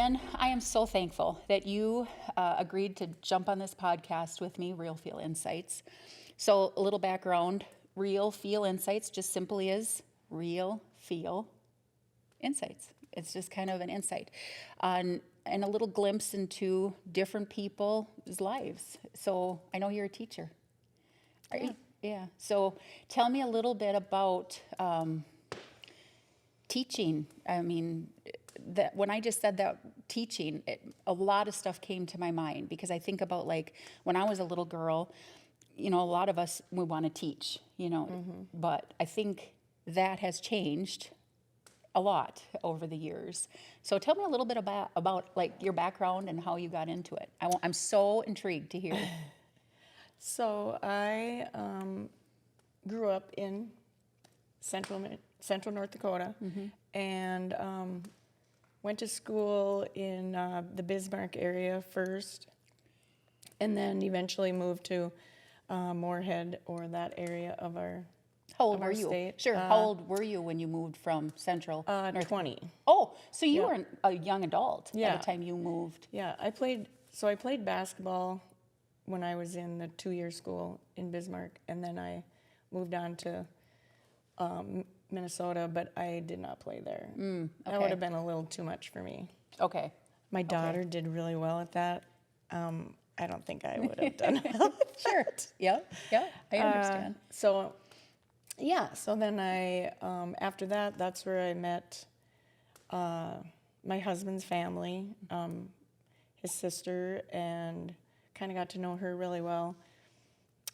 Lynn, I am so thankful that you agreed to jump on this podcast with me, Real Feel Insights. So a little background, Real Feel Insights just simply is Real Feel Insights. It's just kind of an insight on and a little glimpse into different people's lives. So I know you're a teacher. Right? Yeah. So tell me a little bit about teaching. I mean, that when I just said that teaching, a lot of stuff came to my mind because I think about like when I was a little girl, a lot of us, we want to teach, but I think that has changed a lot over the years. So tell me a little bit about like your background and how you got into it. I'm so intrigued to hear. So I grew up in central North Dakota and went to school in the Bismarck area first, and then eventually moved to Moorhead, or that area of our How old were you? state. Sure. How old were you when you moved from Central? 20. Oh, so you were a young adult Yeah. by the time you moved. Yeah, I played basketball when I was in the 2-year school in Bismarck, and then I moved on to Minnesota, but I did not play there. Okay. That would have been a little too much for me. Okay. My daughter did really well at that. I don't think I would have done well. Sure. Yeah. Yeah. I understand. So then I, after that, that's where I met my husband's family, his sister, and kind of got to know her really well.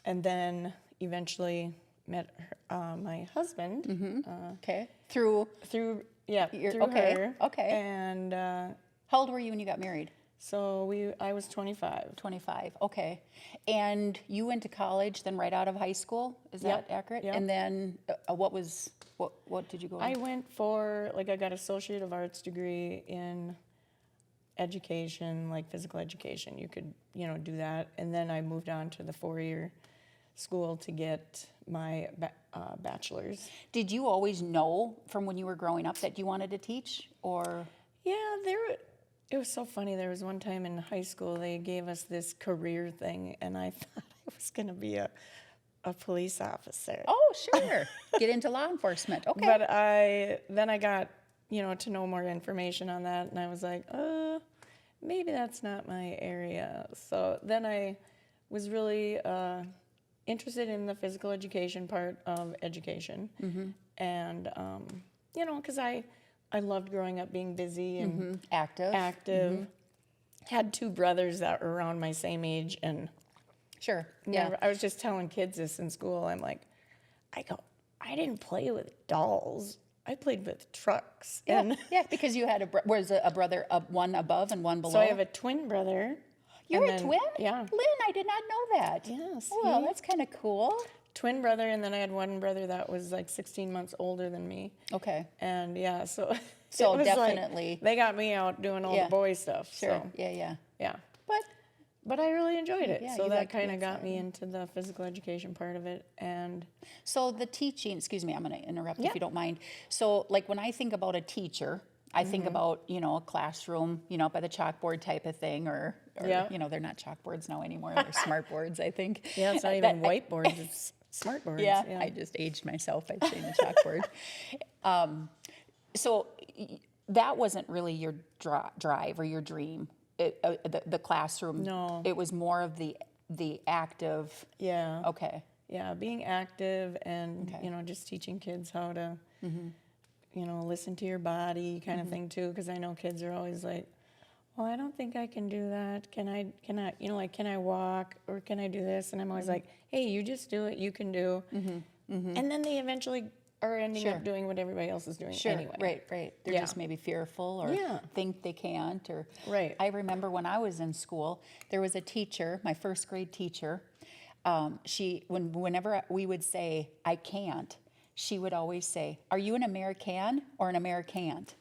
And then eventually met my husband. Okay. Through Through okay. her. Okay. And How old were you when you got married? so I was 25. 25. Okay. And you went to college then right out of high school? Is that accurate? Yep. And then what did you go I to? went for, I got Associate of Arts degree in education, like physical education. You could, do that. And then I moved on to the 4-year school to get my bachelor's. Did you always know from when you were growing up that you wanted to teach or? Yeah, it was so funny. There was one time in high school they gave us this career thing, and I thought I was going to be a police officer. Oh, sure. Get into law enforcement. Okay. But then I got, to know more information on that, and I was like, maybe that's not my area. So then I was really interested in the physical education part of education. And, because I loved growing up being busy and active. Had 2 brothers that were around my same age, and Sure. I was just telling kids this in school. I'm like, I didn't play with dolls. I played with trucks. Yeah. And Yeah. Because you had was a brother, one above and one below. so I have a twin brother. You're and a then- twin? Yeah. Lynn, I did not know that. Yes. Well, that's kind of cool. Twin brother, and then I had one brother that was like 16 months older than me. Okay. And so So it was like, definitely. they got me out doing all the boy stuff. Sure. So, Yeah. yeah. But But I really enjoyed it. Yeah, So you that got kind of got me into the physical education part of it. And so the teaching, excuse me, I'm going to interrupt Yeah. if you don't mind. So like when I think about a teacher, I think about, a classroom, by the chalkboard type of thing or Yeah. they're not chalkboards now anymore. They're smart boards, I think. yeah, it's not even whiteboards, it's smart boards. Yeah, I just aged myself by saying the chalkboard. So that wasn't really your drive or your dream, the classroom. No. It was more of the active. Yeah. Okay. Yeah, being active and, just teaching kids how to, listen to your body kind of thing too. Because I know kids are always like, well, I don't think I can do that. Can I, can I walk or can I do this? And I'm always like, hey, you just do it. You can do. And then they eventually are ending up doing what everybody else is doing anyway. Right. They're just maybe fearful or think they can't. Or Right. I remember when I was in school, there was a teacher, my first grade teacher. Whenever we would say, I can't, she would always say, are you an American or an Americant?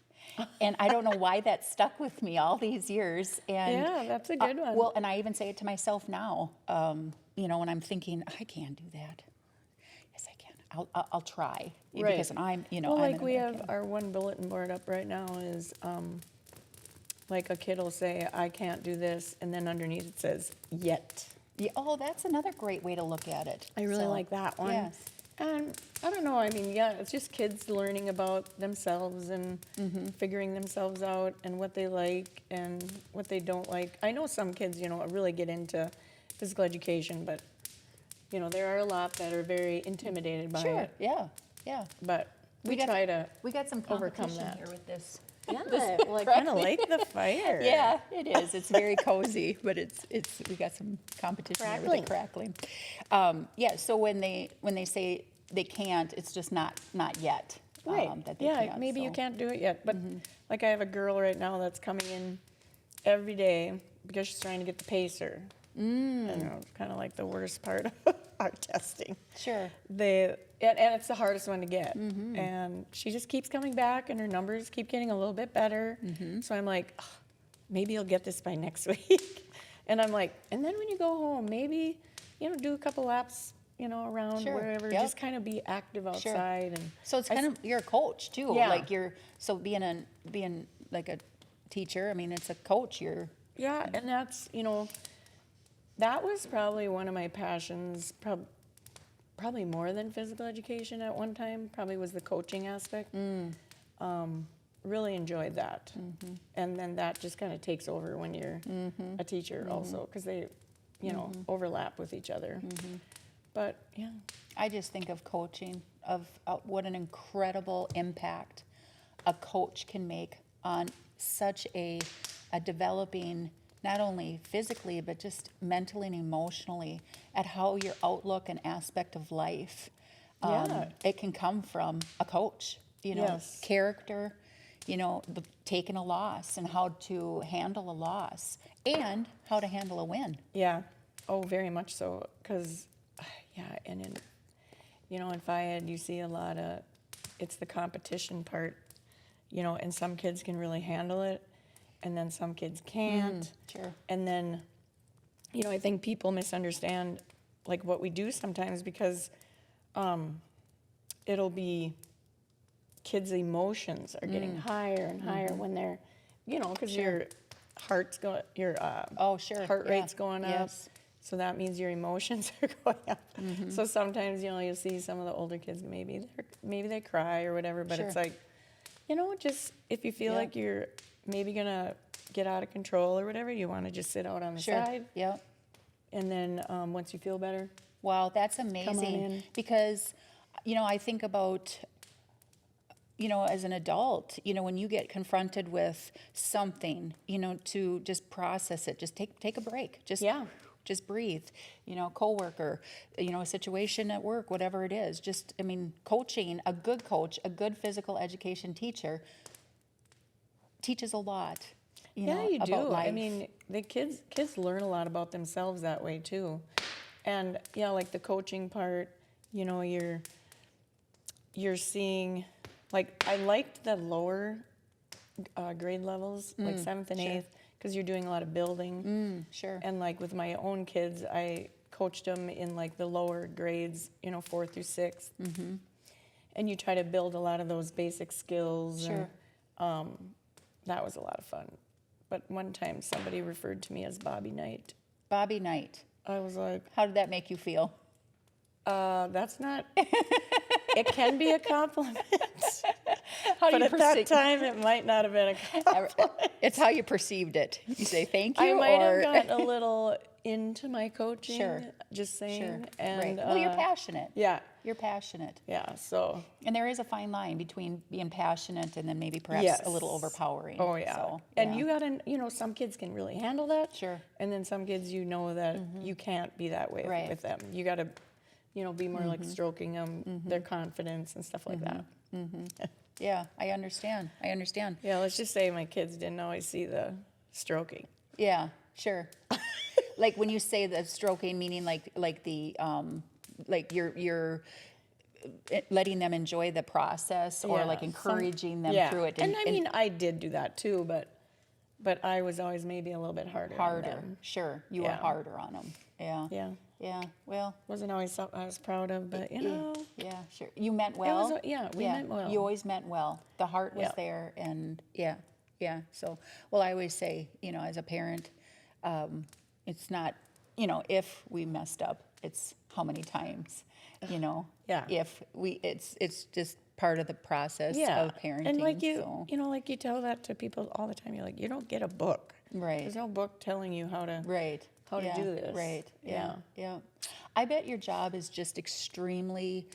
And I don't know why that stuck with me all these years. And Yeah, that's a good one. Well, and I even say it to myself now, when I'm thinking, I can do that. Yes, I can. I'll try. Right. Because I'm, Well, I'm like an we American. have our one bulletin board up right now is like a kid will say, I can't do this, and then underneath it says, yet. Yeah, oh, that's another great way to look at it. I really like that one. Yes. And I don't know, I mean, yeah, it's just kids learning about themselves and figuring themselves out and what they like and what they don't like. I know some kids, you know, really get into physical education, but, you know, there are a lot that are very intimidated by Sure, it. yeah, yeah. But we got try to We got some overcome competition that. here with this. Yeah, well, I kind of like the fire. Yeah, it is. It's very cozy, but it's we got some competition here with the crackling. Yeah, so when they say they can't, it's just not yet. Right. That they Yeah, can't, maybe you so. can't do it yet. But like I have a girl right now that's coming in every day because she's trying to get the pacer. And you know, it's kind of like the worst part of our testing. Sure. And it's the hardest one to get. And she just keeps coming back, and her numbers keep getting a little bit better. So I'm like, "Oh, maybe you'll get this by next week. And I'm like, and then when you go home, maybe, you know, do a couple laps, you know, around Sure. wherever. Yep. Just kind of be active outside. And So it's kind of, you're a coach too. Yeah. Like so being like a teacher, I mean, it's a coach. yeah, and that's, you know, that was probably one of my passions, probably more than physical education at one time, probably was the coaching aspect. Really enjoyed that. And then that just kind of takes over when you're a teacher also, because they, you know, overlap with each other. But yeah. I just think of coaching, of what an incredible impact a coach can make on such a developing, not only physically, but just mentally and emotionally, at how your outlook and aspect of life, Yeah. it can come from a coach, you know, Yes. character, you know, taking a loss and how to handle a loss and how to handle a win. Yeah. Oh, very much so. Because, yeah, and in, you know, in FIAD, you see a lot of, it's the competition part, you know, and some kids can really handle it, and then some kids can't. Sure. And then, you know, I think people misunderstand, like, what we do sometimes because it'll be kids' emotions are getting higher and higher when they're, you know, because your heart's going, your Oh, sure. heart Yeah. rate's going up. Yes. So that means your emotions are going up. So sometimes, you know, you'll see some of the older kids, maybe they cry or whatever, but it's Sure. like, you know, just if you feel Yeah. like you're maybe gonna get out of control or whatever, you want to just sit out on the Sure. side, Yeah. and then once you feel better, Wow, that's amazing. in. Because, you know, I think about, you know, as an adult, you know, when you get confronted with something, you know, to just process it, just take a break. Just breathe. You know, coworker, you know, a situation at work, whatever it is. Just, I mean, coaching, a good coach, a good physical education teacher teaches a lot. You know, you do. about life. I mean, the kids learn a lot about themselves that way too, and yeah, like the coaching part, you know, you're seeing, like, I liked the lower grade levels, like 7th and sure. 8th, because you're doing a lot of building. Sure. And like with my own kids, I coached them in like the lower grades, you know, 4th through 6th. And you try to build a lot of those basic skills. Sure. And that was a lot of fun. But one time somebody referred to me as Bobby Knight. Bobby Knight. I was like, How did that make you feel? that's not, it can be a compliment. How do But you at that perceive? time, it might not have been a compliment. It's how you perceived it. You say thank you, I might or have gotten a little into my coaching, Sure. just saying. sure, And, right. Well, you're passionate. Yeah, You're passionate, yeah, so. and there is a fine line between being passionate and then maybe perhaps Yes. a little overpowering. Oh, yeah. So, And yeah. you gotta, you know, some kids can really handle that. Sure. And then some kids, you know that you can't be that way Right. with them. You gotta, you know, be more like stroking them, their confidence and stuff like that. Yeah, I understand. Yeah, let's just say my kids didn't always see the stroking. Yeah, sure. Like when you say the stroking, meaning like the like you're letting them enjoy the process, or Yeah, like encouraging them yeah. through it. And I mean, I did do that too, but I was always maybe a little bit harder. on harder. them. Sure, you were Yeah. harder on them. Yeah. Yeah. Yeah. Well. Wasn't always something I was proud of, but you know. Yeah, sure. You meant well. Yeah, we meant well. You always meant well. The heart was Yeah. there, and yeah, yeah. So, well, I always say, you know, as a parent, it's not, you know, if we messed up, it's how many times, you know. Yeah. If we, it's just part of the process Yeah. of parenting. And like so. you know, like you tell that to people all the time. You're like, you don't get a book. Right. There's no book telling you how to Right. how yeah. to do this. Right. Yeah. Yeah. I bet your job is just extremely,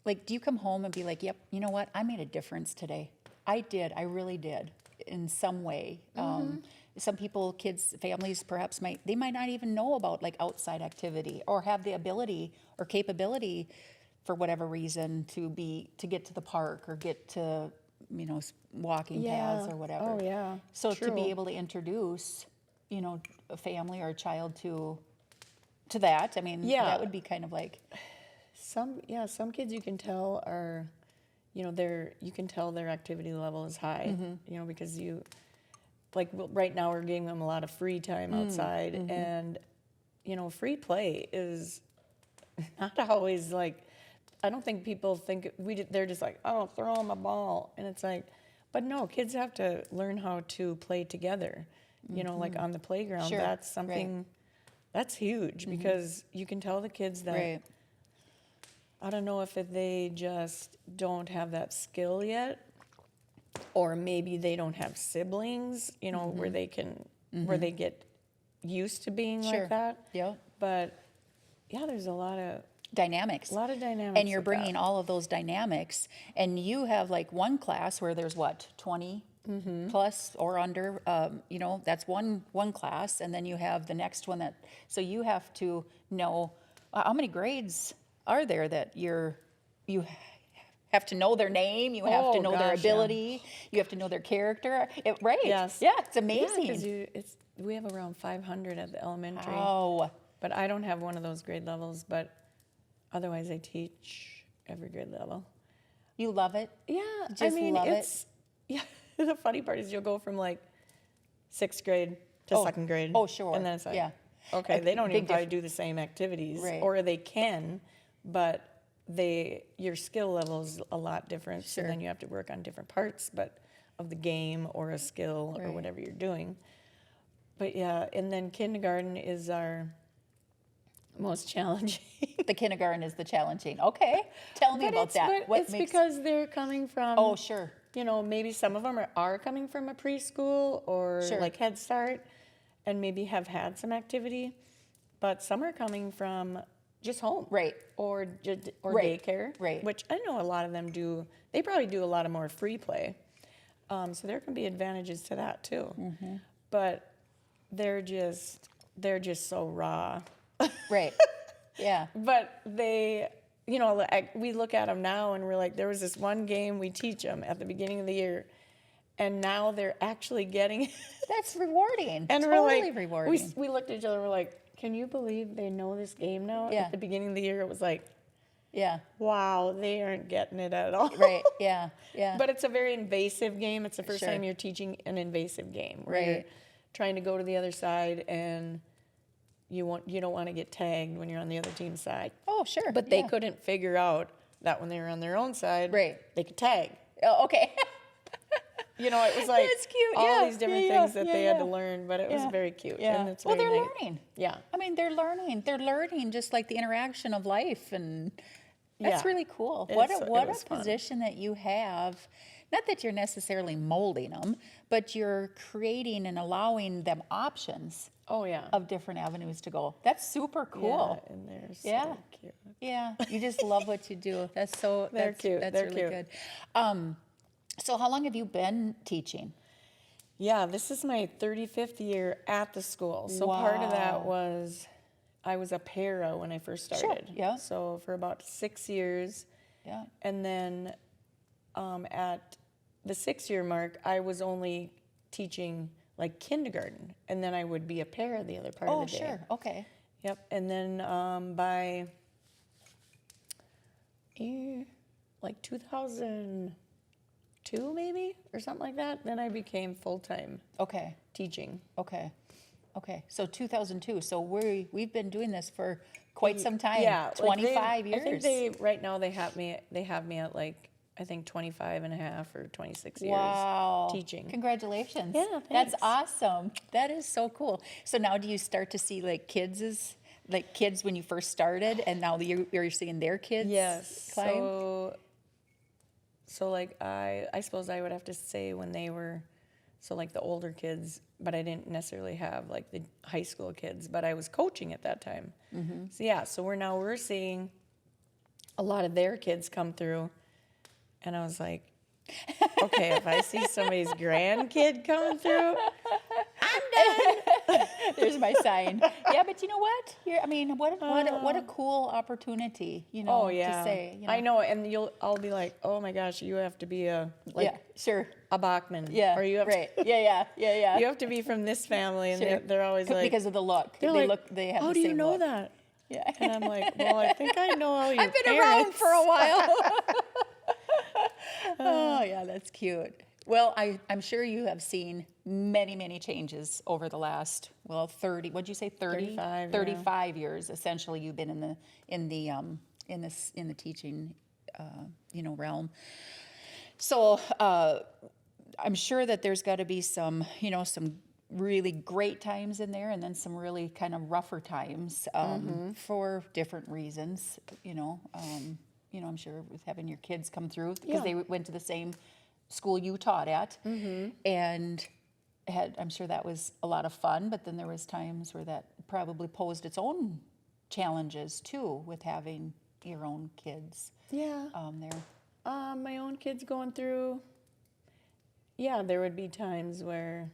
like, do you come home and be like, yep, you know what? I made a difference today. I did. I really did in some way. Some people, kids, families perhaps might not even know about like outside activity or have the ability or capability for whatever reason to get to the park or get to, you know, walking paths or whatever. Oh yeah. So to True. be able to introduce, you know, a family or a child to that, I mean, Yeah. that would be kind of like, Some kids you can tell are, you know, you can tell their activity level is high, you know, because right now we're giving them a lot of free time outside, and, you know, free play is not always like, I don't think people think, they're just like, oh, throw them a ball, and it's like, but no, kids have to learn how to play together, you know, like on the playground. Sure, That's something, that's huge, because you can tell the kids that, right, I don't know if they just don't have that skill yet, or maybe they don't have siblings, you know, where they get used to being sure. like that. Yeah. But yeah, there's a lot of Dynamics. dynamics. And you're with bringing that. all of those dynamics, and you have like one class where there's what, 20 plus or under, you know, that's one class, and then you have the next one so you have to know how many grades are there that you have to know their name, you have to Oh, know their gosh, yeah. ability, you have to know their character, right? Yes. Yeah, it's Yeah, amazing. 'cause we have around 500 at the elementary. Oh, But I don't have one of those grade levels, but otherwise I teach every grade level. you love it? Yeah, Just I mean, love it? it's, yeah, the funny part is you'll go from like 6th grade to Oh, 2nd grade. oh, sure, And then it's like, yeah. okay, they don't big even probably do the same activities, Right. or they can, but your skill level is a lot different. So Sure. then you have to work on different parts, but of the game or a skill or Right. whatever you're doing. But yeah, and then kindergarten is our most challenging. The kindergarten is the challenging. Okay, tell me about that. But it's because they're coming from, Oh, sure. you know, maybe some of them are coming from a preschool or Sure. like Head Start, and maybe have had some activity, but some are coming from just home, Right. or Right. daycare, Right. which I know a lot of them do. They probably do a lot of more free play, so there can be advantages to that too. Mm-hmm. But they're just so raw. Right. Yeah. But they, you know, we look at them now and we're like, there was this one game we teach them at the beginning of the year, and now they're actually getting it. That's rewarding. And totally we're like, rewarding. we looked at each other and we're like, can you believe they know this game now? Yeah. At the beginning of the year, it was like, Yeah. wow, they aren't getting it at all. Right. Yeah. Yeah. But it's a very invasive game. It's the first Sure. time you're teaching an invasive game, where you're Right. trying to go to the other side, and you don't want to get tagged when you're on the other team's side. Oh, sure. But they yeah. couldn't figure out that when they were on their own side, Right. they could tag. Oh, okay. You know, it was like That's cute. all Yeah, these different yeah, things that yeah, they had to yeah. learn, but it was Yeah. very cute. Yeah. And it's Well, very they're nice. learning. Yeah. I mean, they're learning. They're learning just like the interaction of life, and that's Yeah. really cool. It What was a fun. position that you have. Not that you're necessarily molding them, but you're creating and allowing them options Oh, yeah. of different avenues to go. That's super cool. Yeah, and they're so Yeah. cute. Yeah, you just love what you do. That's so. They're that's, cute. That's They're really cute. good. So how long have you been teaching? Yeah, this is my 35th year at the school. So part of that Wow. was I was a para when I first started. yeah. So for about 6 years. Yeah. And then at the 6-year mark, I was only teaching like kindergarten. And then I would be a para the other part Oh, of the day. sure. Okay. Yep. And then by like 2002 maybe, or something like that, then I became full-time Okay. teaching. Okay. Okay. So 2002. So we've been doing this for quite some time. Yeah, 25 years. I think right now they have me at like I think 25 and a half or 26 Wow. years teaching. Congratulations. Yeah, That's thanks. awesome. That is so cool. So now do you start to see like kids when you first started, and now you're seeing their kids Yes. climb? So like I suppose I would have to say when they were, so like the older kids, but I didn't necessarily have like the high school kids, but I was coaching at that time. So yeah, so we're seeing a lot of their kids come through, and I was like, okay, if I see somebody's grandkid coming through, I'm done. There's my sign. Yeah, but you know what? What a cool opportunity, Oh yeah, to say. I know, and I'll be like, oh my gosh, you have to be a Yeah, sure. a Bachmann, Yeah, or you have right. Yeah. you have to be from this family, and Sure. they're always like, Because of the look. they're They like, they have how the do you same know look. that? Yeah. And I'm like, well, I think I know all your I've been parents. around for a while. Oh, yeah, that's cute. Well, I'm sure you have seen many, many changes over the last, 30, what'd you say, 30? 35, 35 years, essentially, you've been in the teaching, realm. So, I'm sure that there's got to be some really great times in there, and then some really kind of rougher times for different reasons. I'm sure with having your kids come through because they went to the same school you taught at, and I'm sure that was a lot of fun. But then there was times where that probably posed its own challenges too, with having your own kids. Yeah. There. My own kids going through. Yeah, there would be times where,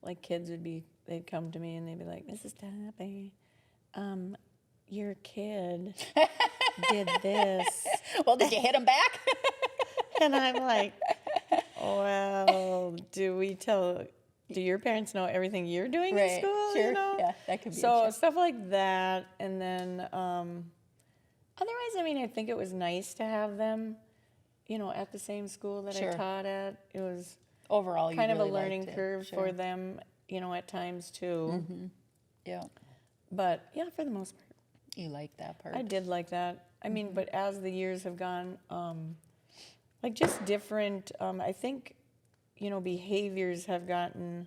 like kids they'd come to me and they'd be like, Mrs. Tappe, your kid did this. Well, did you hit them back? And I'm like, well, do your parents know everything you're doing Right, in school? sure. Yeah, that could be a So challenge. stuff like that. And then otherwise, I think it was nice to have them, at the same school that Sure. I taught at. It was Overall, you kind of a really liked learning it. curve Sure. for them, at times too. Yeah, But yeah, for the most part, you like that part. I did like that. I mean, but as the years have gone, like just different, I think, behaviors have gotten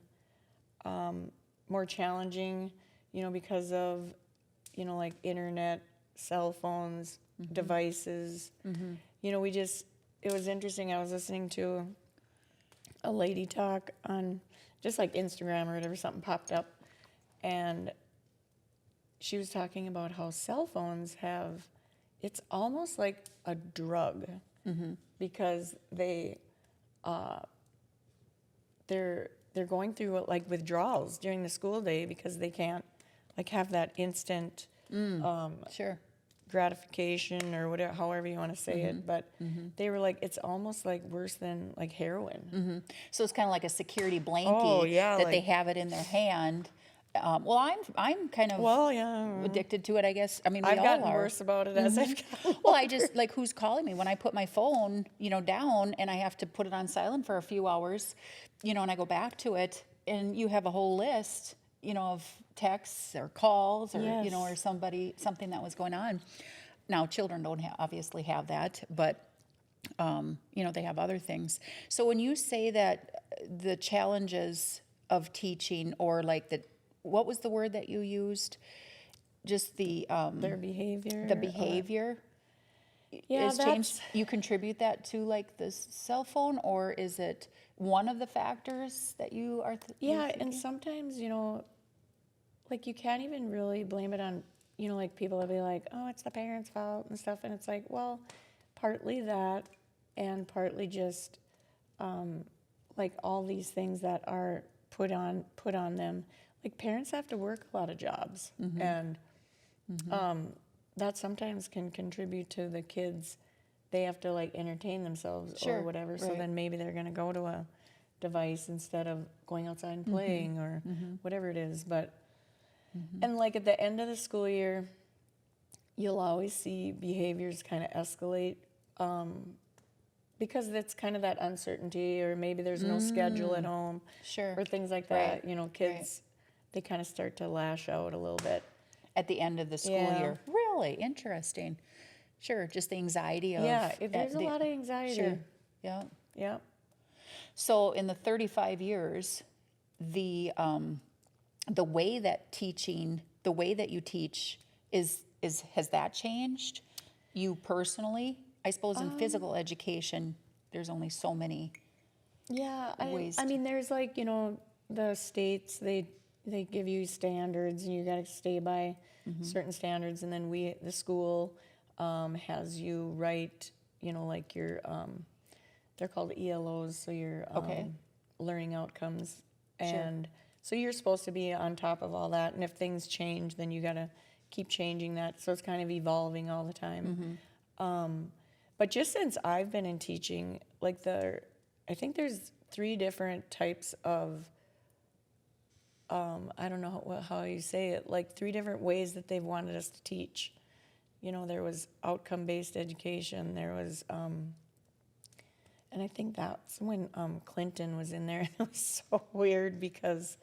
more challenging, because of, like internet, cell phones, devices. It was interesting. I was listening to a lady talk on just like Instagram or whatever, something popped up, and she was talking about how cell phones it's almost like a drug, because they're going through like withdrawals during the school day because they can't like have that instant Sure. gratification or whatever, however you want to say it. But they were like, it's almost like worse than like heroin. So it's kind of like a security blankie Oh, yeah, that they like- have it in their hand. I'm kind of Well, yeah, addicted to it, I guess. I mean, we I've all gotten are. worse about it as I've gotten. Well, I just like who's calling me when I put my phone, down and I have to put it on silent for a few hours, and I go back to it, and you have a whole list, of texts or calls or Yes. or something that was going on. Now, children don't obviously have that, but they have other things. So when you say that the challenges of teaching, or like what was the word that you used? Just Their behavior. the behavior Yeah, is changed. You contribute that to like the cell phone, or is it one of the factors that you are? Yeah, and sometimes, like you can't even really blame it on, like people will be like, oh, it's the parents' fault and stuff. And it's like, well, partly that, and partly just like all these things that are put on them. Like parents have to work a lot of jobs, and that sometimes can contribute to the kids. They have to like entertain themselves Sure, or whatever. So right. then maybe they're going to go to a device instead of going outside and playing or whatever it is. But and like at the end of the school year, you'll always see behaviors kind of escalate, because it's kind of that uncertainty, or maybe there's no schedule at home, Sure. or things like Right. that. Kids, they kind of start to lash out a little bit. At the end of the school Yeah. year. Really interesting. Sure, just the anxiety of Yeah, there's a lot of anxiety. Sure, yeah. Yeah. So in the 35 years, the way that you teach has that changed? You personally? I suppose in physical education, there's only so many Yeah, ways. I mean, there's like, the states, they give you standards and you got to stay by certain standards. And then the school has you write, like your, they're called ELOs, so your Okay. learning outcomes. Sure. And so you're supposed to be on top of all that. And if things change, then you got to keep changing that. So it's kind of evolving all the time. But just since I've been in teaching, like I think there's 3 different types of, I don't know how you say it, like 3 different ways that they've wanted us to teach. There was outcome-based education, there was, and I think that's when Clinton was in there. It was so weird because,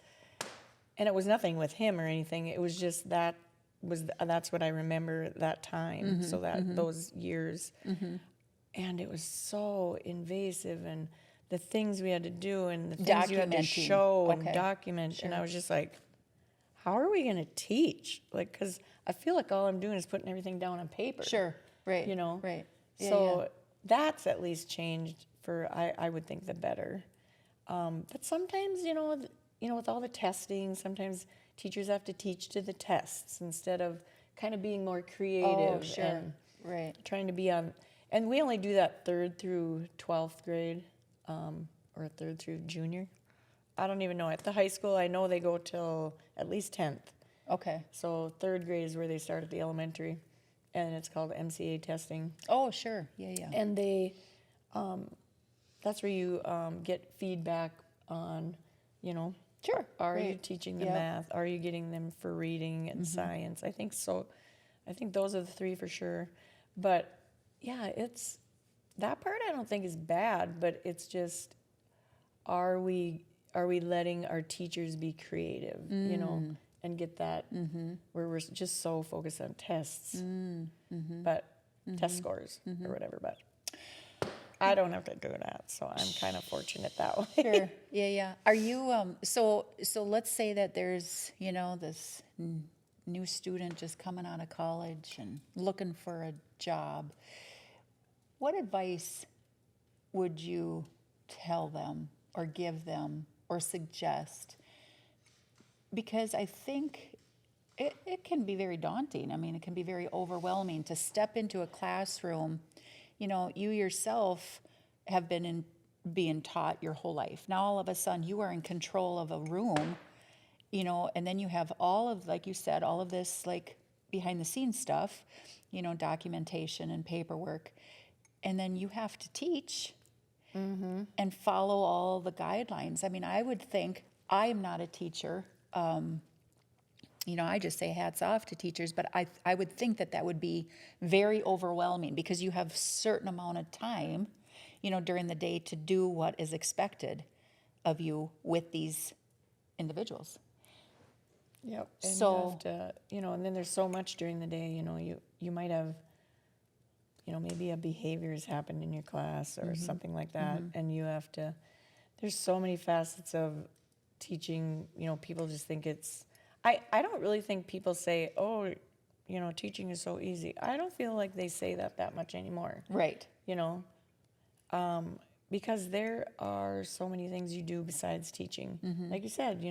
and it was nothing with him or anything, it was just that's what I remember that time, so that those years. And it was so invasive, and the things we had to do and the things you had to Documenting. show and Okay. document. Sure. And I was just like, how are we going to teach? Like, because I feel like all I'm doing is putting everything down on paper. Sure, right. Right. Yeah, So that's at least changed for, I would think, the better. But sometimes, with all the testing, sometimes teachers have to teach to the tests instead of kind of being more creative. Oh, sure. And Right. trying to be on, and we only do that 3rd through 12th grade, or 3rd through junior. I don't even know. At the high school, I know they go till at least 10th. Okay. So 3rd grade is where they start at the elementary, and it's called MCA testing. Oh, sure. Yeah. And that's where you get feedback on, Sure. are you Right. teaching the Yep. math? Are you getting them for reading and science? I think so. I think those are the 3 for sure. But yeah, that part I don't think is bad, but it's just, are we letting our teachers be creative, and get that where we're just so focused on tests, but test scores or whatever. But I don't have to do that, so I'm kind of fortunate that way. Sure. Yeah. Are you so let's say that there's, this new student just coming out of college and looking for a job. What advice would you tell them or give them or suggest? Because I think it can be very daunting. I mean, it can be very overwhelming to step into a classroom. You yourself have been being taught your whole life. Now, all of a sudden, you are in control of a room, and then you have all of, like you said, all of this, like, behind the scenes stuff, documentation and paperwork. And then you have to teach and follow all the guidelines. I mean, I would think, I am not a teacher. I just say hats off to teachers, but I would think that would be very overwhelming because you have a certain amount of time, during the day to do what is expected of you with these individuals. Yep. And So- you have to, and then there's so much during the day, you might have, maybe a behavior has happened in your class or something like that. And you have to, there's so many facets of teaching, people just think I don't really think people say, oh, teaching is so easy. I don't feel like they say that much anymore. Right. Because there are so many things you do besides teaching. Like you said,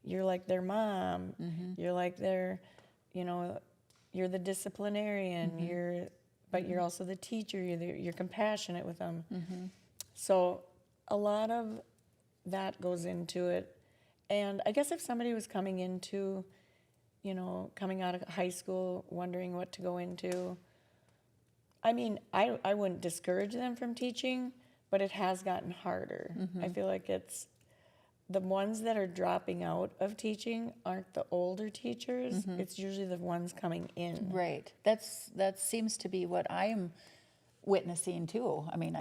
you're like their mom. You're like their, you're the disciplinarian. But you're also the teacher. You're compassionate with them. So a lot of that goes into it. And I guess if somebody was coming into, coming out of high school, wondering what to go into, I mean, I wouldn't discourage them from teaching, but it has gotten harder. I feel like it's the ones that are dropping out of teaching aren't the older teachers. It's usually the ones coming in. Right. That seems to be what I am witnessing too. I mean,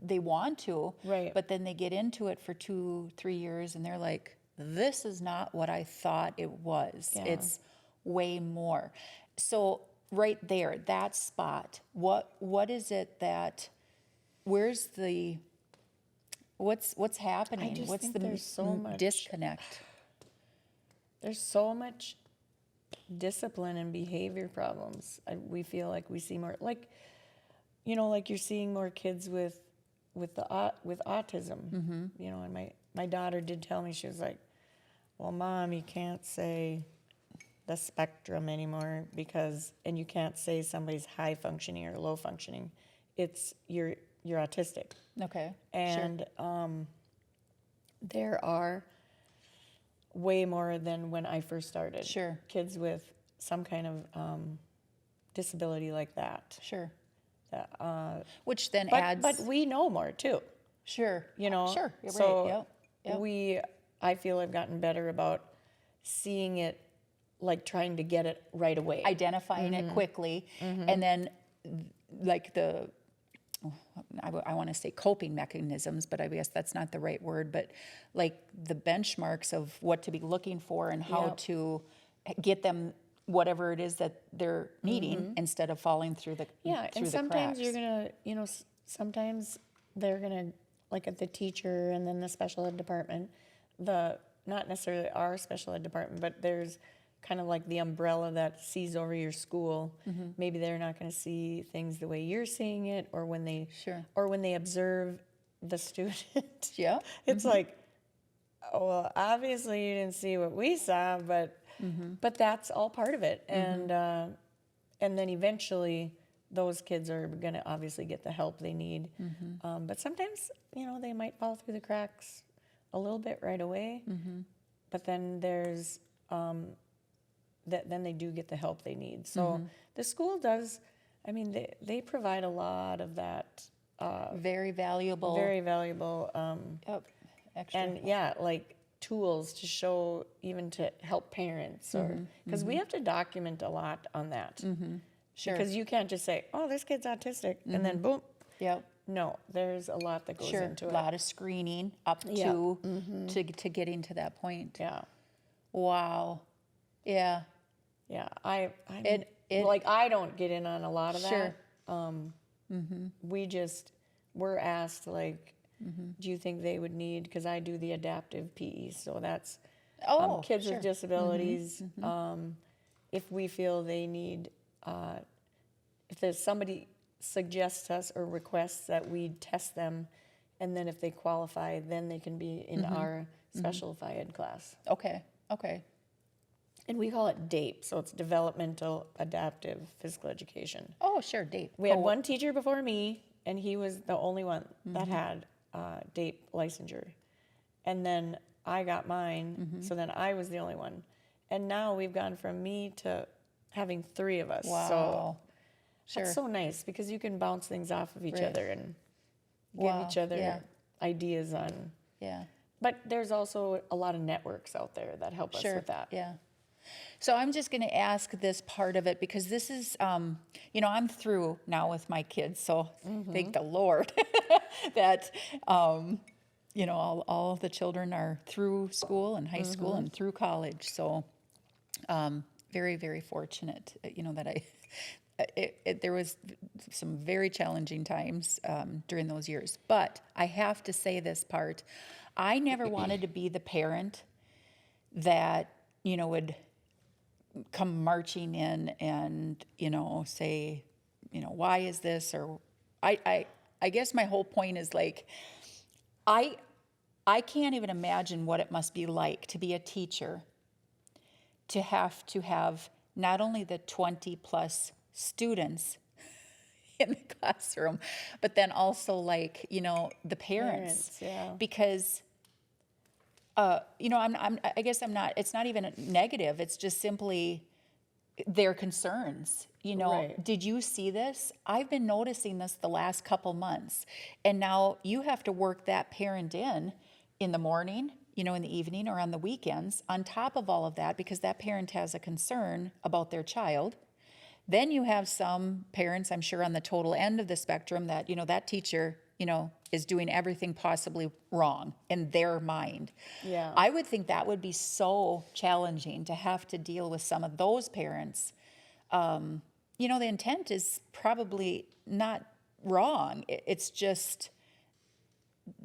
they want to, Right. but then they get into it for 2-3 years and they're like, this is not what I thought it was. Yeah. It's way more. So right there, that spot, what is it that, where's the, what's happening? just What's think the there's so much- disconnect? There's so much discipline and behavior problems. We feel like we see more, like, like you're seeing more kids with autism. And my daughter did tell me, she was like, well, Mom, you can't say the spectrum anymore and you can't say somebody's high functioning or low functioning. It's you're autistic. Okay. And there are way more than when I first started. Sure. Kids with some kind of disability like that. Sure. That, Which then but, adds. but we know more too. Sure. Sure. You're So right. Yep. I feel I've gotten better about seeing it, like trying to get it right away. Identifying it quickly, and then like I want to say coping mechanisms, but I guess that's not the right word, but like the benchmarks of what to be looking for and how Yep. to get them whatever it is that they're needing instead of falling through the And sometimes cracks. you're gonna, sometimes they're gonna, like at the teacher and then the special ed department, not necessarily our special ed department, but there's kind of like the umbrella that sees over your school. Maybe they're not going to see things the way you're seeing it, or when they observe the student. Yeah. It's like, oh, well, obviously you didn't see what we saw, but that's all part of it. And then eventually those kids are going to obviously get the help they need. But sometimes, they might fall through the cracks a little bit right away. But then there's then they do get the help they need. So the school does. I mean, they provide a lot of that. Very valuable. Very valuable. Yep. Extra. And like tools to show, even to help parents, or because we have to document a lot on that. Sure. Because you can't just say, "Oh, this kid's autistic," and then boom. Yep. No, there's a lot that goes into A it. lot of screening up to getting to that point. Yeah. Wow. Yeah. Yeah. I It like, I don't get in on a lot of Sure. that. We're asked, like, do you think they would need, because I do the adaptive PE, so that's kids sure. with disabilities. If we feel they need, if there's somebody suggests us or requests that we test them, and then if they qualify, then they can be in our special ed class. Okay. And we call it DAPE, so it's Developmental Adaptive Physical Education. Oh, sure, Dave. We had one teacher before me, and he was the only one that had DAPE licensure. And then I got mine, so then I was the only one. And now we've gone from me to having 3 of us. Wow. So Sure. that's so nice, because you can bounce things off of each Right. other and Wow. give each other Yeah. ideas on. Yeah. But there's also a lot of networks out there that help us Sure. with that. Yeah. So I'm just going to ask this part of it, because this is, I'm through now with my kids. So thank the Lord that, all the children are through school and high school and through college. So very, very fortunate, that there was some very challenging times during those years. But I have to say this part. I never wanted to be the parent that, would come marching in and, say, why is this? Or I guess my whole point is, like, I can't even imagine what it must be like to be a teacher, to have not only the 20 plus students in the classroom, but then also, like, the parents. Yeah. Because I guess it's not even negative. It's just simply their concerns. Right. Did you see this? I've been noticing this the last couple months. And now you have to work that parent in the morning, in the evening or on the weekends, on top of all of that, because that parent has a concern about their child. Then you have some parents, I'm sure, on the total end of the spectrum that, that teacher, is doing everything possibly wrong in their mind. Yeah. I would think that would be so challenging to have to deal with some of those parents, the intent is probably not wrong. It's just,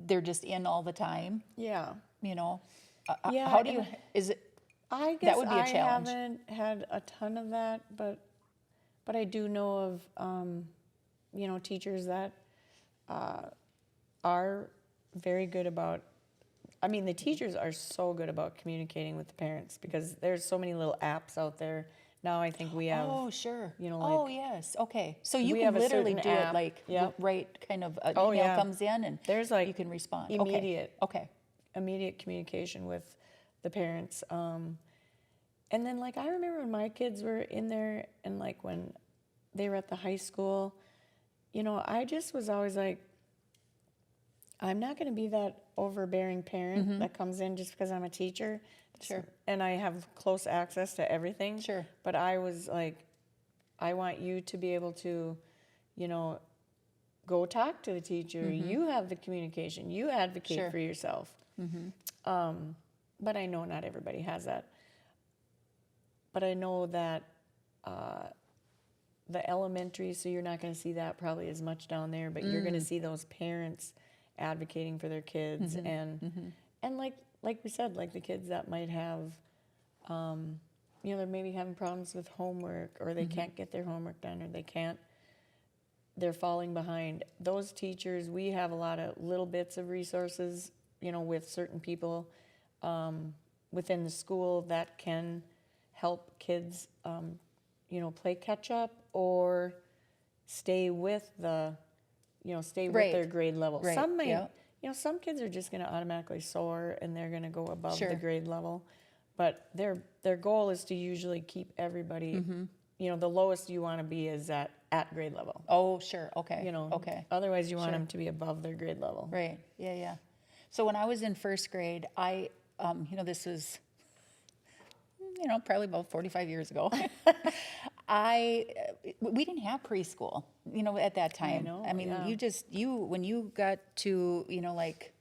they're just in all the time, Yeah. Yeah. How do and you, is it, I that guess would be a I challenge. haven't had a ton of that, but I do know of teachers that are very good about. I mean, the teachers are so good about communicating with the parents because there's so many little apps out there now. I think we have. Oh, sure. Like, oh, yes. Okay. So you we can have a literally certain do app. it like Yep. right kind of an Oh, email yeah. comes in and There's like you can respond. immediate. Okay. Immediate communication with the parents. And then, like, I remember when my kids were in there and, like, when they were at the high school, I just was always like, I'm not going to be that overbearing parent that comes in just because I'm a teacher. Sure. And I have close access to everything. Sure. But I was like, I want you to be able to, go talk to the teacher. You have the communication. You advocate Sure. for yourself. But I know not everybody has that. But I know that the elementary, so you're not going to see that probably as much down there, but you're going to see those parents advocating for their kids and like we said, like the kids that might have, they're maybe having problems with homework or they can't get their homework done or they're falling behind. Those teachers, we have a lot of little bits of resources, with certain people within the school that can help kids, play catch up or stay with their grade level. Right. Some may, Yeah. some kids are just going to automatically soar and they're going to go above Sure. the grade level. But their goal is to usually keep everybody, the lowest you want to be is at grade level. Oh, sure. Okay. Okay. Otherwise you want them to be above their grade level. Right. Yeah, yeah. So when I was in first grade, I, this was, probably about 45 years ago. We didn't have preschool, at that time. know, mean, yeah. when you got to, like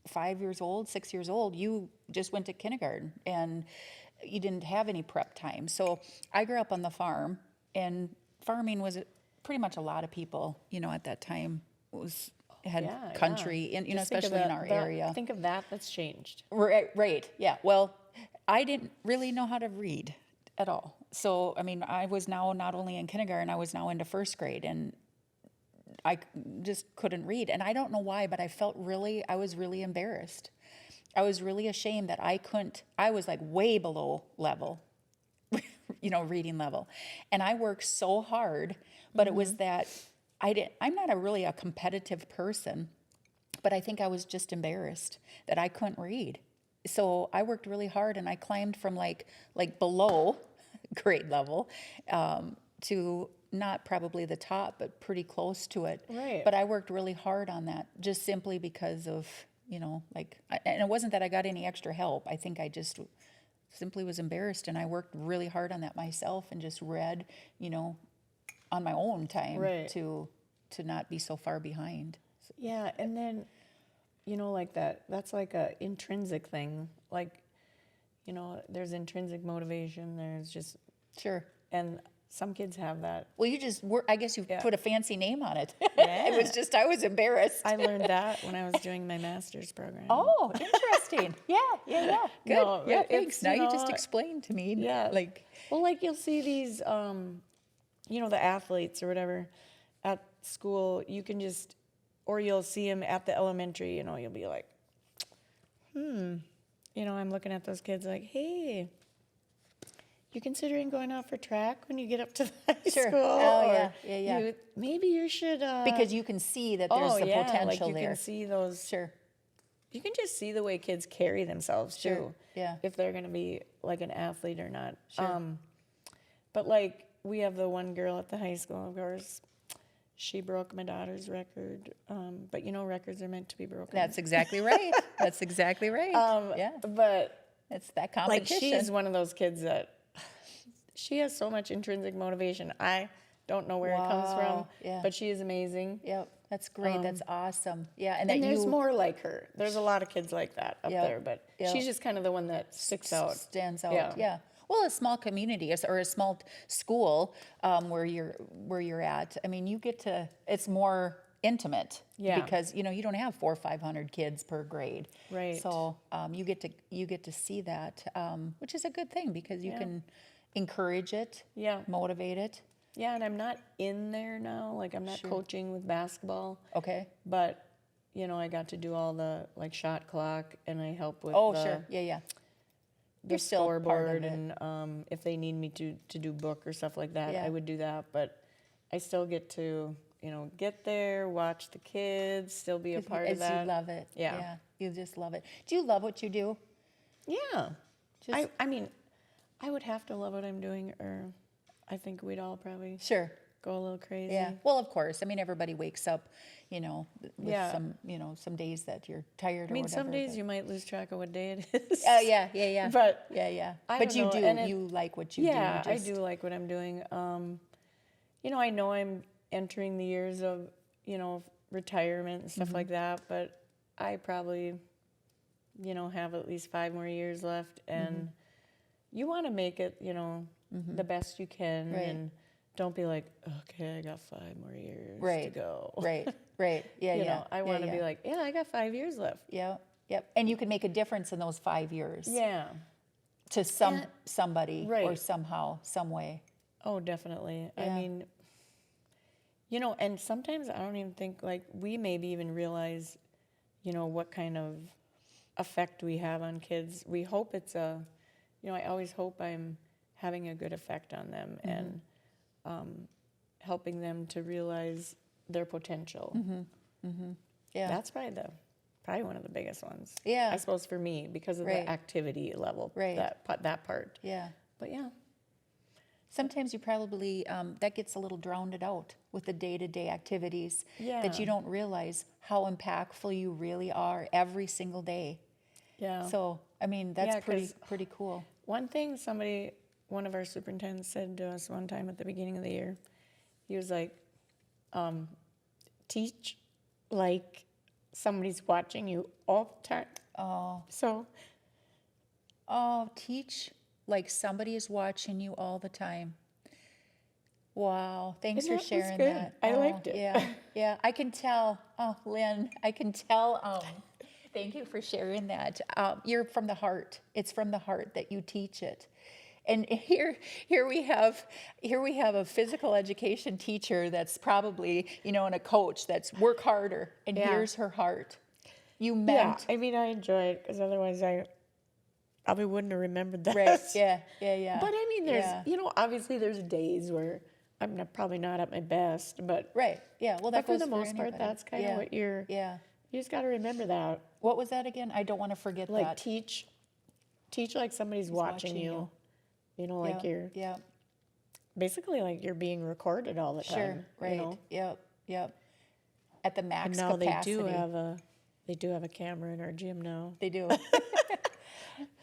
5 years old, 6 years old, you just went to kindergarten and you didn't have any prep time. So I grew up on the farm, and farming was pretty much a lot of people, at that time had country, and Just think of especially in our area. Think of that's changed. Right, yeah. Well, I didn't really know how to read at all. So, I was now not only in kindergarten, I was now into first grade, and I just couldn't read. And I don't know why, but I was really embarrassed. I was really ashamed that I was like way below level, reading level. And I worked so hard, but it was that I'm not really a competitive person, but I think I was just embarrassed that I couldn't read. So I worked really hard, and I climbed from like below grade level to not probably the top, but pretty close to it. Right. But I worked really hard on that just simply because of, and it wasn't that I got any extra help. I think I just simply was embarrassed, and I worked really hard on that myself and just read, on my own time to not be so far behind. Yeah, and then, like that's like a intrinsic thing. Like, there's intrinsic motivation, there's just... Sure. And some kids have that. Well, I guess you put a fancy name on it. Yeah. I was embarrassed. I learned that when I was doing my master's program. Oh, interesting. Yeah. Good. No, yeah, thanks. Now you just know, explained to me. Yeah. Well, you'll see these, the athletes or whatever at school, you can just, or you'll see them at the elementary, you'll be like, I'm looking at those kids like, hey, you considering going out for track when you get up to the high Sure. school? Oh, yeah. Maybe you should... because you can see that there's the potential you there. can see those... Sure. You can just see the way kids carry themselves, too. Sure. Yeah. If they're going to be, like, an athlete or not. Sure. But, we have the one girl at the high school, of course. She broke my daughter's record. But, records are meant to be broken. That's exactly right. That's exactly right. Yeah. But... It's that competition. she's one of those kids that... She has so much intrinsic motivation. I don't know where it comes from, but she is amazing. Yep, that's great. That's awesome. Yeah, and there's more like her. There's a lot of kids like that up Yep. there, but she's just kind of the one that sticks out. Stands out. Yeah. well, a small community or a small school where you're at. I mean, it's more intimate Yeah. because you don't have 400 or 500 kids per grade. Right. So you get to see that, which is a good thing because you can encourage it, Yeah. motivate it. Yeah, and I'm not in there now. Like, I'm not coaching with basketball. Okay. But, I got to do all the, like, shot clock, and I help with Oh, sure. Yeah. the You're still part of scoreboard, it. and if they need me to do book or stuff like that, Yeah. I would do that. But I still get to, get there, watch the kids, still be a part of that. You love it. Yeah. You just love it. Do you love what you do? Yeah. Just I mean, I would have to love what I'm doing, or I think we'd all probably sure. go a little crazy. Yeah. Well, of course. I mean, everybody wakes up, with Yeah. some days that you're tired I mean, or whatever. some days but- you might lose track of what day it is. Oh, yeah. But yeah. I But don't you know, do. and You like what you yeah, do. I do like what I'm doing. I know I'm entering the years of, retirement and stuff like that, but I probably, have at least 5 more years left, and you want to make it, the best you can, Right. and don't be like, okay, I got 5 more years to Right. go. Right. Yeah. I want to be like, yeah, I got 5 years left. Yep. And you can make a difference in those 5 years Yeah. to somebody or Right. somehow, some way. Oh, definitely. I Yeah. mean, and sometimes I don't even think, like, we maybe even realize, what kind of effect we have on kids. We hope it's I always hope I'm having a good effect on them and helping them to realize their potential. Yeah. That's probably one of the biggest ones. Yeah. I suppose for me, because of Right. the activity level, Right. that part. Yeah. But yeah. Sometimes you probably, that gets a little drowned out with the day-to-day activities that Yeah. you don't realize how impactful you really are every single day. Yeah. So, I mean, that's Yeah, 'cause- pretty cool. One thing one of our superintendents said to us one time at the beginning of the year, he was like, teach like somebody's watching you all the time. Oh, So, teach like somebody is watching you all the time. Wow, thanks And for that was sharing good. that. I Oh, liked it. Yeah, I can tell. Oh, Lynn, I can tell. Thank you for sharing that. You're from the heart. It's from the heart that you teach it. And here we have a physical education teacher that's probably, and a coach that's work harder. And Yeah. here's her heart. You yeah, meant I mean, I enjoy it because otherwise I probably wouldn't have remembered that. right. Yeah. But I mean, there's, Yeah. obviously there's days where I'm probably not at my best, but Right. Yeah. Well, that for goes the most part, anybody. that's kind of what you just got to remember that. What was that again? I don't want to forget Like that. teach like somebody's watching you. Like you're Yeah. basically like you're being recorded all the time. Sure. Right. Yep. At the And max now capacity. they do have a camera in our gym now. They do.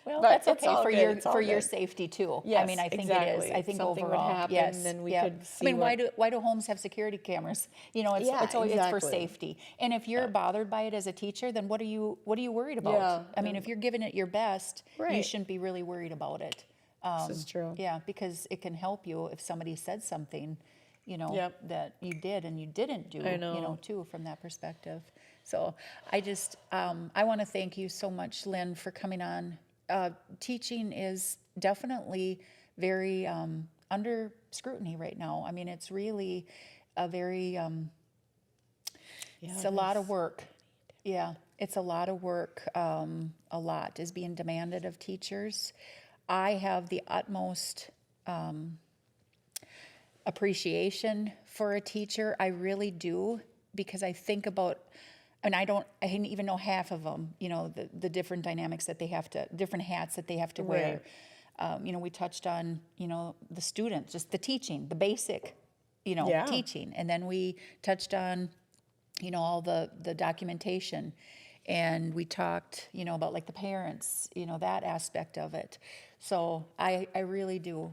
Well, But that's it's okay all for good, your it's all for your good. safety too. I Yes, mean, I think it exactly. is. I think Something would overall, happen, yes, then we yep. could see I mean, what- why do homes have security cameras? It's Yeah, it's always it's for exactly. safety. And if you're bothered by it as a teacher, then what are you worried about? Yeah, I mean, if you're giving it your best, you Right. shouldn't be really worried about it. This is true. Yeah, because it can help you if somebody said something, Yep. that you did and you didn't do, I know. too, from that perspective. So I just, I want to thank you so much, Lynn, for coming on. Teaching is definitely very under scrutiny right now. I mean, it's really a very, it's a lot of work. Yeah, it's a lot of work. A lot is being demanded of teachers. I have the utmost appreciation for a teacher. I really do, because I think about, and I didn't even know half of them, the different dynamics that they have to, different hats that they have to wear. We touched on, the student, just the teaching, the basic, Yeah. teaching. And then we touched on, all the documentation. And we talked, about like the parents, that aspect of it. So I really do.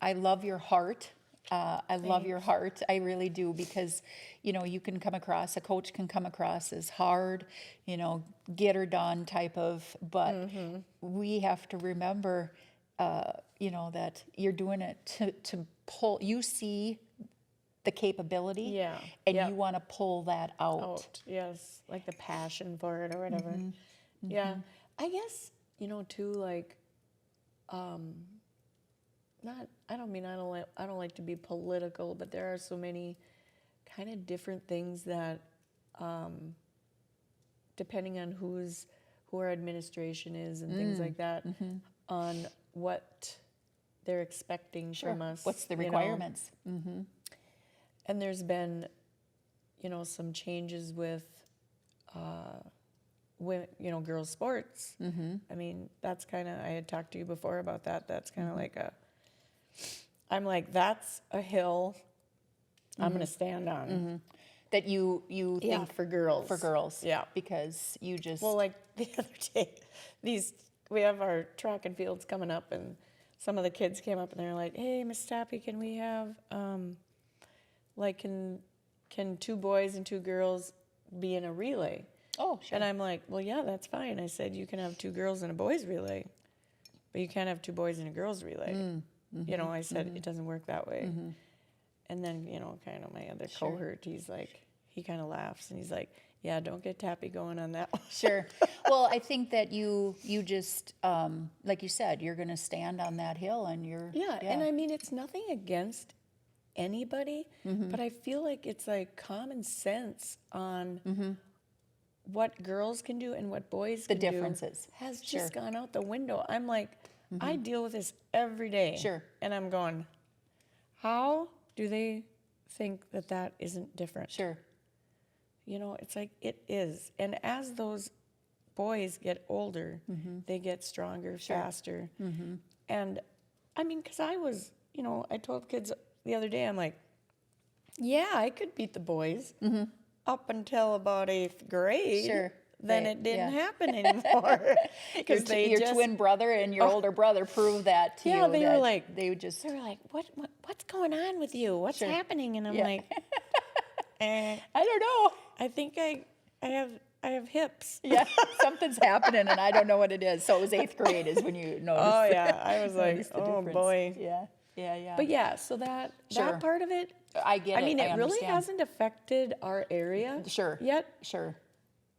I love your heart. I love your heart. I really do, because, you can come across, a coach can come across as hard, get her done type of, but we have to remember you know, that you're doing it to pull, you see the capability Yeah. and Yep. you want to pull that out. Yes, like the passion for it or whatever. Yeah, I guess, too, like, not, I don't mean, I don't like to be political, but there are so many kind of different things that, depending on who our administration is and things like that, on what they're expecting from us. What's the requirements? And there's been, some changes with, girls' sports. I mean, that's kind of, I had talked to you before about that. That's kind of like I'm like, that's a hill I'm going to stand on. That you think For girls. for girls. Yeah. Because you just, Well, like the other day, we have our track and fields coming up, and some of the kids came up and they're like, "Hey, Miss Tappe, can we have, can 2 boys and 2 girls be in a relay?" oh, sure. And I'm like, "Well, yeah, that's fine." I said, "You can have 2 girls and a boys relay, but you can't have 2 boys and a girls relay." I said, it doesn't work that way. And then, kind of my other cohort, he's like, he kind of laughs and he's like, "Yeah, don't get Tappe going on that one." Sure. Well, I think that you just, like you said, you're going to stand on that hill and you're. Yeah, and I mean, it's nothing against anybody, but I feel like it's like common sense on what girls can do and what boys can do. The differences. Has just gone out the window. I'm like, I deal with this every day. Sure. And I'm going, how do they think that isn't different? Sure. It's like it is. And as those boys get older, they get stronger, faster. And I mean, because I was, I told kids the other day, I'm like, yeah, I could beat the boys up until about 8th grade. Sure. Then it didn't happen anymore. Because your twin brother and your older brother proved that to you. Yeah, they were like, what's going on with you? What's happening? And I'm like, I don't know. I think I have hips. Yeah, something's happening and I don't know what it is. So it was 8th grade is when you noticed. Oh yeah, I was like, the oh difference. boy. Yeah. But yeah, so that part of it, I get it. I mean, it really understand. hasn't affected our area yet. Sure.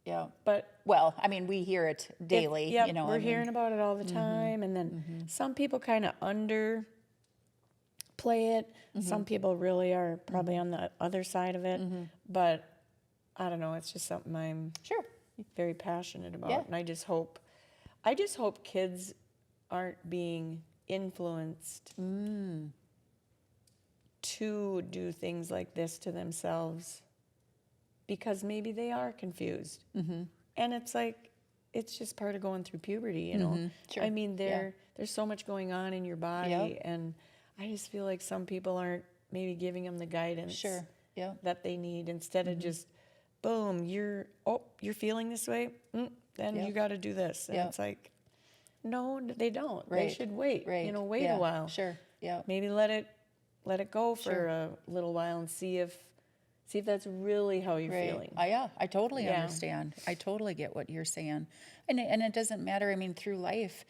Yeah. But well, I mean, we hear it daily. We're hearing about it all the time, and then some people kind of underplay it. Some people really are probably on the other side of it. But I don't know. It's just something I'm very passionate about, and I just hope kids aren't being influenced to do things like this to themselves because maybe they are confused. And it's like, it's just part of going through puberty, Sure. I mean, there's so much going on in your body, and I just feel like some people aren't maybe giving them the guidance that they need instead of just, boom, you're feeling this way, then you got to do this. And it's like, no, they don't. Right. They should wait. Right. Wait a while. Sure. Yeah. Maybe let it go for a little while and see if that's really how you're feeling. I totally understand. I totally get what you're saying. And it doesn't matter, I mean, through life.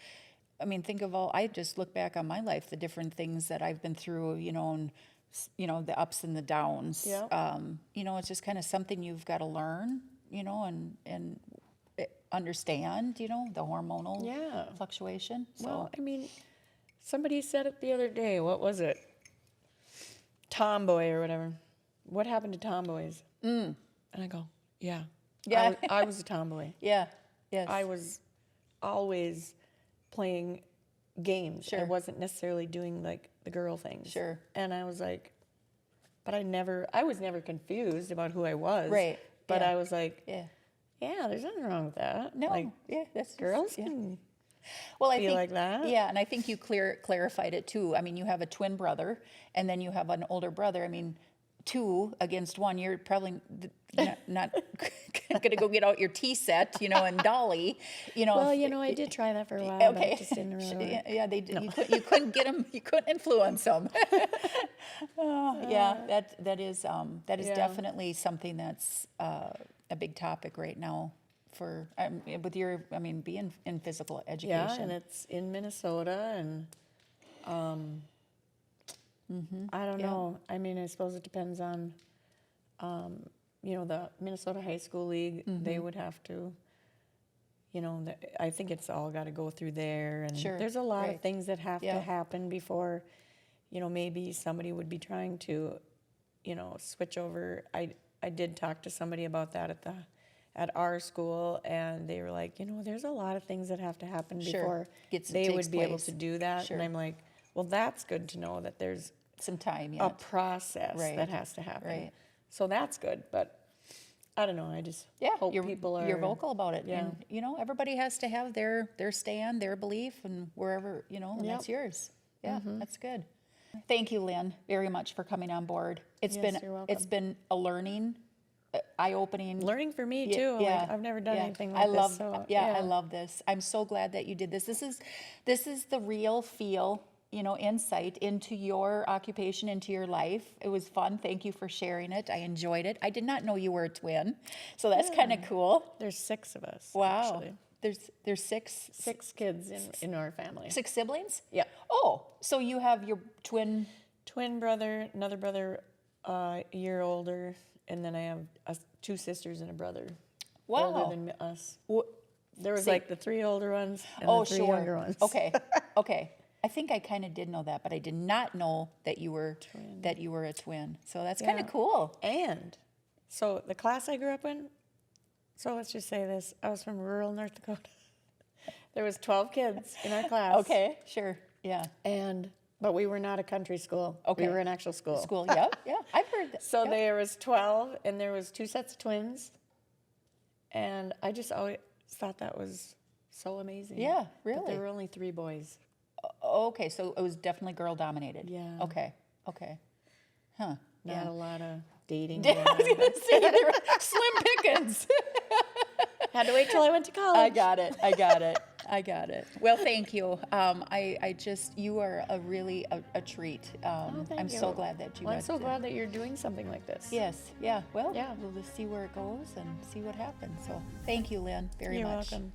I mean, I just look back on my life, the different things that I've been through, and the ups and the downs. Yeah. It's just kind of something you've got to learn, and understand, the hormonal fluctuation. So Well, I mean, somebody said it the other day. What was it? Tomboy or whatever. What happened to tomboys? And I go, yeah. I was a tomboy. Yes. I was always playing games. I wasn't necessarily doing like the girl things. Sure. And I was like, but I was never confused about who I was. Right. But I was like, yeah, there's nothing wrong with that. No. Like, That's girls can I feel think, like that. Yeah, and I think you clarified it too. I mean, you have a twin brother, and then you have an older brother. I mean, 2 against 1, you're probably not going to go get out your tea set, and dolly, Well, I did try that for a while, but it just didn't really work. Yeah, they did. No. You couldn't get them. You couldn't influence them. That is definitely something that's a big topic right now with your, being in physical education. Yeah, and it's in Minnesota, and I don't know. I mean, I suppose it depends on, the Minnesota High School League. They would have to, I think it's all got to go through there, and Sure, there's a lot right. of things that have Yeah. to happen before, maybe somebody would be trying to, switch over. I did talk to somebody about that at our school, and they were like, there's a lot of things that have to happen Sure. before Takes they would be able place. to do that. Sure. And I'm like, well, that's good to know that there's Some time a yet. process Right. that has to happen. Right. So that's good, but I don't know. I just hope people are. You're vocal about it. Yeah. And, everybody has to have their stand, their belief, and wherever, and that's yours. Yeah, that's good. Thank you, Lynn, very much for coming on board. It's Yes, you're welcome. It's been a learning, eye-opening. Learning for me Yeah, too. yeah, Like, I've never done yeah. anything like I love, this. So I love this. I'm so glad that you did this. This is the real feel, insight into your occupation, into your life. It was fun. Thank you for sharing it. I enjoyed it. I did not know you were a twin, so that's kind of cool. There's 6 of us. Wow. Actually. There's six 6 kids in our family. 6 siblings? Yeah. Oh, so you have your twin. Twin brother, another brother, a year older, and then I have 2 sisters and a brother. Wow. Older than us. Wh- There was See- like the 3 older ones and Oh, the 3 sure. younger ones. Okay. Okay. I think I kind of did know that, but I did not know that you were a twin. So that's kind of Yeah. cool. And so the class I grew up in, so let's just say this, I was from rural North Dakota. There was 12 kids in our class. Okay. Sure. Yeah. But we were not a country school. Okay. We were an actual school. School. Yeah. Yeah. I've heard that. So Yep. there was 12, and there was 2 sets of twins. And I just always thought that was so amazing. Yeah, But really. there were only 3 boys. Okay. So it was definitely girl dominated. Yeah. Okay. Okay. Huh. Not a lot of dating. I going was on, going but to say there were slim pickings. had to wait till I went to college. I got it. Well, thank you. I just, you are a treat. Thank I'm you. so glad that you Well, I'm got so to- glad that you're doing something like this. Yes, yeah. Well, Yeah. we'll just see where it goes and see what happens. So thank you, Lynn, very You're much. welcome.